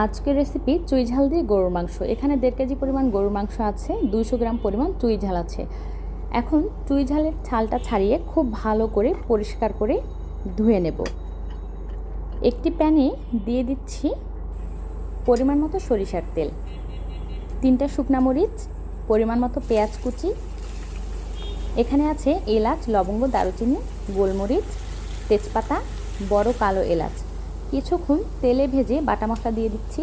আজকের রেসিপি চুই ঝাল দিয়ে গরুর মাংস। এখানে 1.5 কেজি পরিমাণ গরুর মাংস আছে, 200 গ্রাম পরিমাণ চুই ঝাল আছে। এখন চুই ঝালের ছালটা ছাড়িয়ে খুব ভালো করে পরিষ্কার করে ধুয়ে নেব। একটি প্যানে দিয়ে দিচ্ছি পরিমাণ মতো সরিষার তেল, 3টা শুকনা মরিচ, পরিমাণ মতো পেঁয়াজ কুচি, এখানে আছে এলাচ, লবঙ্গ, দারুচিনি, গোলমরিচ, তেজপাতা, বড় কালো এলাচ। কিছুক্ষণ তেলে ভেজে বাটা মশলা দিয়ে দিচ্ছি।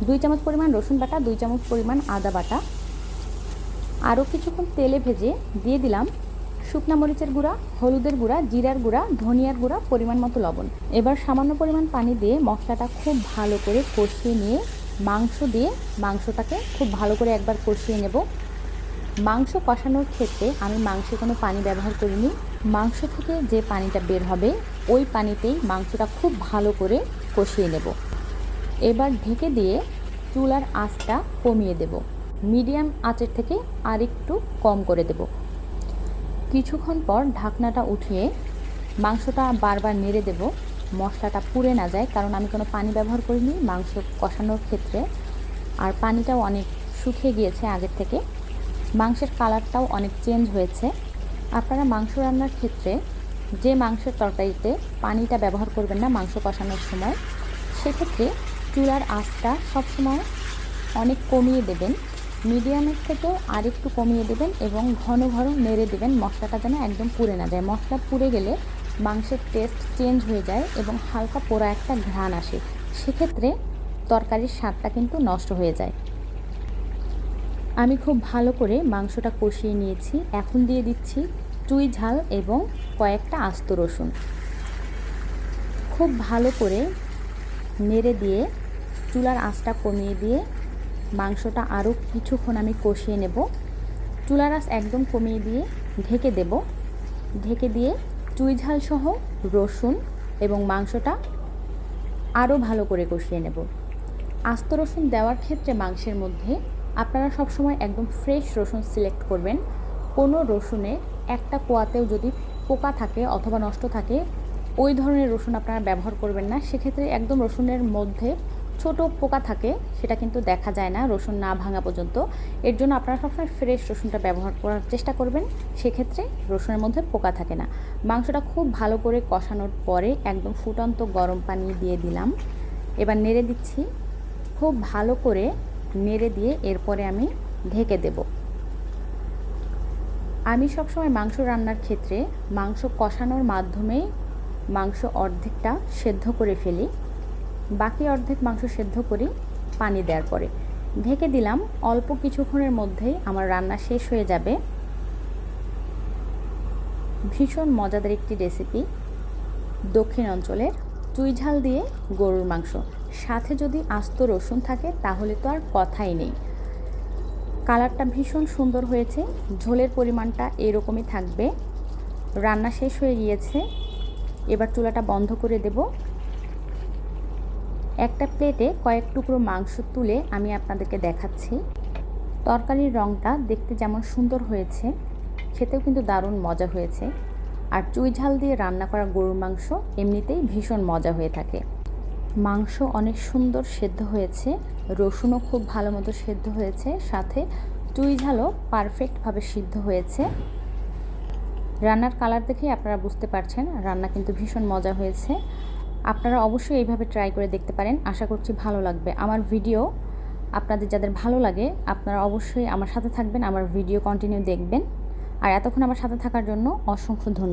2 চামচ পরিমাণ রসুন বাটা, 2 চামচ পরিমাণ আদা বাটা। আরও কিছুক্ষণ তেলে ভেজে দিয়ে দিলাম শুকনা মরিচের গুঁড়া, হলুদের গুঁড়া, জিরার গুঁড়া, ধনিয়ার গুঁড়া, পরিমাণ মতো লবণ। এবার সামান্য পরিমাণ পানি দিয়ে মশলাটা খুব ভালো করে কষিয়ে নিয়ে মাংস দিয়ে মাংসটাকে খুব ভালো করে একবার কষিয়ে নেব। মাংস কষানোর ক্ষেত্রে আমি মাংসে কোনো পানি ব্যবহার করিনি। মাংস থেকে যে পানিটা বের হবে ওই পানিতেই মাংসটা খুব ভালো করে কষিয়ে নেব। এবার ঢেকে দিয়ে চুলার আঁচটা কমিয়ে দেব, মিডিয়াম আঁচের থেকে আরেকটু কম করে দেব। কিছুক্ষণ পর ঢাকনাটা উঠিয়ে মাংসটা বারবার নেড়ে দেব, মশলাটা পুড়ে না যায়, কারণ আমি কোনো পানি ব্যবহার করিনি মাংস কষানোর ক্ষেত্রে। আর পানিটাও অনেক শুকিয়ে গিয়েছে আগের থেকে, মাংসের কালারটাও অনেক চেঞ্জ হয়েছে। আপনারা মাংস রান্নার ক্ষেত্রে যে মাংসের তরকারিতে পানিটা ব্যবহার করবেন না মাংস কষানোর সময়, সেক্ষেত্রে চুলার আঁচটা সবসময় অনেক কমিয়ে দেবেন, মিডিয়ামের থেকেও আরেকটু কমিয়ে দেবেন এবং ঘন ঘন নেড়ে দেবেন, মশলাটা যেন একদম পুড়ে না যায়। মশলা পুড়ে গেলে মাংসের টেস্ট চেঞ্জ হয়ে যায় এবং হালকা পোড়া একটা ঘ্রাণ আসে, সেক্ষেত্রে তরকারির স্বাদটা কিন্তু নষ্ট হয়ে যায়। আমি খুব ভালো করে মাংসটা কষিয়ে নিয়েছি। এখন দিয়ে দিচ্ছি চুই ঝাল এবং কয়েকটা আস্ত রসুন। খুব ভালো করে নেড়ে দিয়ে চুলার আঁচটা কমিয়ে দিয়ে মাংসটা আরও কিছুক্ষণ আমি কষিয়ে নেব। চুলার আঁচ একদম কমিয়ে দিয়ে ঢেকে দেব। ঢেকে দিয়ে চুই ঝাল সহ রসুন এবং মাংসটা আরও ভালো করে কষিয়ে নেব। আস্ত রসুন দেওয়ার ক্ষেত্রে মাংসের মধ্যে আপনারা সবসময় একদম ফ্রেশ রসুন সিলেক্ট করবেন। কোনো রসুনে একটা কোয়াতেও যদি পোকা থাকে অথবা নষ্ট থাকে, ওই ধরনের রসুন আপনারা ব্যবহার করবেন না। সেক্ষেত্রে একদম রসুনের মধ্যে ছোট পোকা থাকে, সেটা কিন্তু দেখা যায় না রসুন না ভাঙা পর্যন্ত। এর জন্য আপনারা সবসময় ফ্রেশ রসুনটা ব্যবহার করার চেষ্টা করবেন, সেক্ষেত্রে রসুনের মধ্যে পোকা থাকে না। মাংসটা খুব ভালো করে কষানোর পরে একদম ফুটন্ত গরম পানি দিয়ে দিলাম। এবার নেড়ে দিচ্ছি, খুব ভালো করে নেড়ে দিয়ে এরপরে আমি ঢেকে দেব। আমি সবসময় মাংস রান্নার ক্ষেত্রে মাংস কষানোর মাধ্যমে মাংস অর্ধেকটা সেদ্ধ করে ফেলি, বাকি অর্ধেক মাংস সেদ্ধ করি পানি দেওয়ার পরে। ঢেকে দিলাম, অল্প কিছুক্ষণের মধ্যেই আমার রান্না শেষ হয়ে যাবে। ভীষণ মজাদার একটি রেসিপি দক্ষিণ অঞ্চলের চুই ঝাল দিয়ে গরুর মাংস, সাথে যদি আস্ত রসুন থাকে তাহলে তো আর কথাই নেই। কালারটা ভীষণ সুন্দর হয়েছে, ঝোলের পরিমাণটা এরকমই থাকবে। রান্না শেষ হয়ে গিয়েছে, এবার চুলাটা বন্ধ করে দেব। একটা প্লেটে কয়েক টুকরো মাংস তুলে আমি আপনাদেরকে দেখাচ্ছি। তরকারির রঙটা দেখতে যেমন সুন্দর হয়েছে, খেতেও কিন্তু দারুণ মজা হয়েছে। আর চুই ঝাল দিয়ে রান্না করা গরুর মাংস এমনিতেই ভীষণ মজা হয়ে থাকে। মাংস অনেক সুন্দর সেদ্ধ হয়েছে, রসুনও খুব ভালো মতো সেদ্ধ হয়েছে, সাথে চুই ঝালও পারফেক্টভাবে সিদ্ধ হয়েছে। রান্নার কালার দেখেই আপনারা বুঝতে পারছেন রান্না কিন্তু ভীষণ মজা হয়েছে। আপনারা অবশ্যই এইভাবে ট্রাই করে দেখতে পারেন, আশা করছি ভালো লাগবে। আমার ভিডিও আপনাদের যাদের ভালো লাগে আপনারা অবশ্যই আমার সাথে থাকবেন, আমার ভিডিও কন্টিনিউ দেখবেন। আর এতক্ষণ আমার সাথে থাকার জন্য অসংখ্য ধন্যবাদ।